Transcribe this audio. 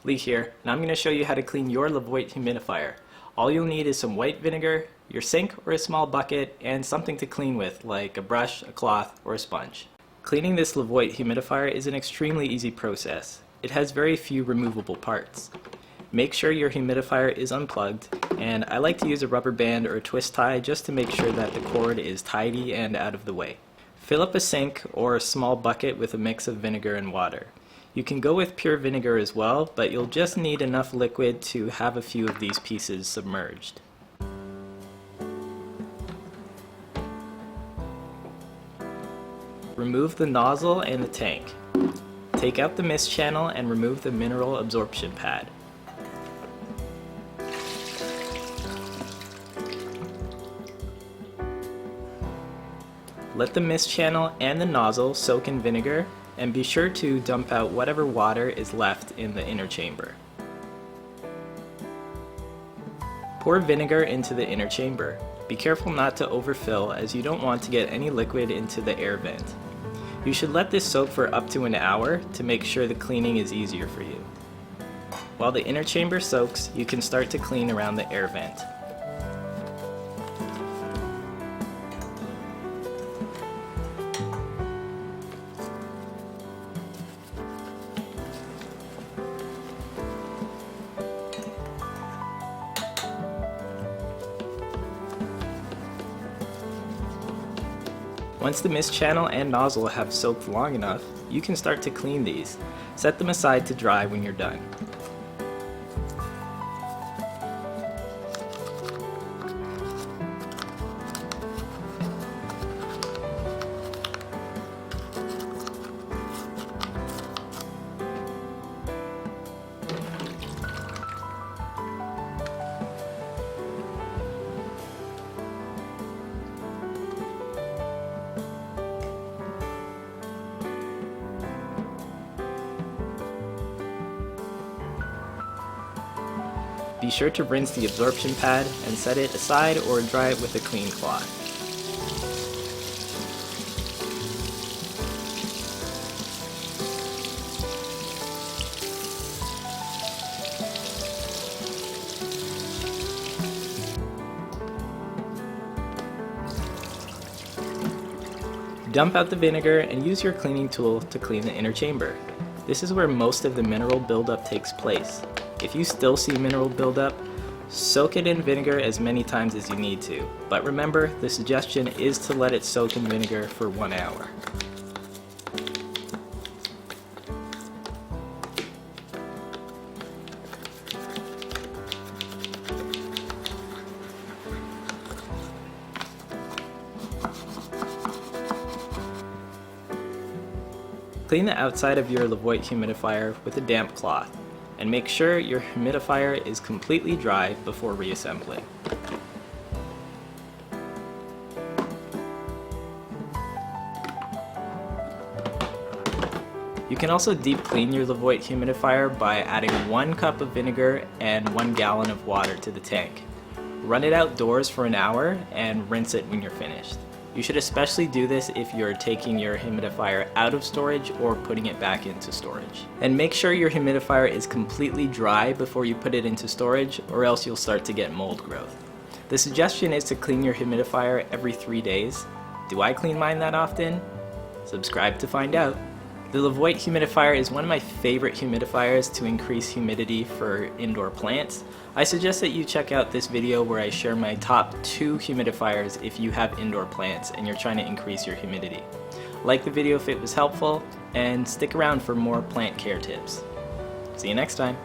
Lee here, and I'm going to show you how to clean your Levoit humidifier. All you'll need is some white vinegar, your sink or a small bucket, and something to clean with like a brush, a cloth, or a sponge. Cleaning this Levoit humidifier is an extremely easy process. It has very few removable parts. Make sure your humidifier is unplugged, and I like to use a rubber band or a twist tie just to make sure that the cord is tidy and out of the way. Fill up a sink or a small bucket with a mix of vinegar and water. You can go with pure vinegar as well, but you'll just need enough liquid to have a few of these pieces submerged. Remove the nozzle and the tank. Take out the mist channel and remove the mineral absorption pad. Let the mist channel and the nozzle soak in vinegar, and be sure to dump out whatever water is left in the inner chamber. Pour vinegar into the inner chamber. Be careful not to overfill, as you don't want to get any liquid into the air vent. You should let this soak for up to an hour to make sure the cleaning is easier for you. While the inner chamber soaks, you can start to clean around the air vent. Once the mist channel and nozzle have soaked long enough, you can start to clean these. Set them aside to dry when you're done. Be sure to rinse the absorption pad and set it aside or dry it with a clean cloth. Dump out the vinegar and use your cleaning tool to clean the inner chamber. This is where most of the mineral buildup takes place. If you still see mineral buildup, soak it in vinegar as many times as you need to. But remember, the suggestion is to let it soak in vinegar for 1 hour. Clean the outside of your Levoit humidifier with a damp cloth, and make sure your humidifier is completely dry before reassembling. You can also deep clean your Levoit humidifier by adding 1 cup of vinegar and 1 gallon of water to the tank. Run it outdoors for an hour and rinse it when you're finished. You should especially do this if you're taking your humidifier out of storage or putting it back into storage. And make sure your humidifier is completely dry before you put it into storage, or else you'll start to get mold growth. The suggestion is to clean your humidifier every 3 days. Do I clean mine that often? Subscribe to find out. The Levoit humidifier is one of my favorite humidifiers to increase humidity for indoor plants. I suggest that you check out this video where I share my top 2 humidifiers if you have indoor plants and you're trying to increase your humidity. Like the video if it was helpful, and stick around for more plant care tips. See you next time.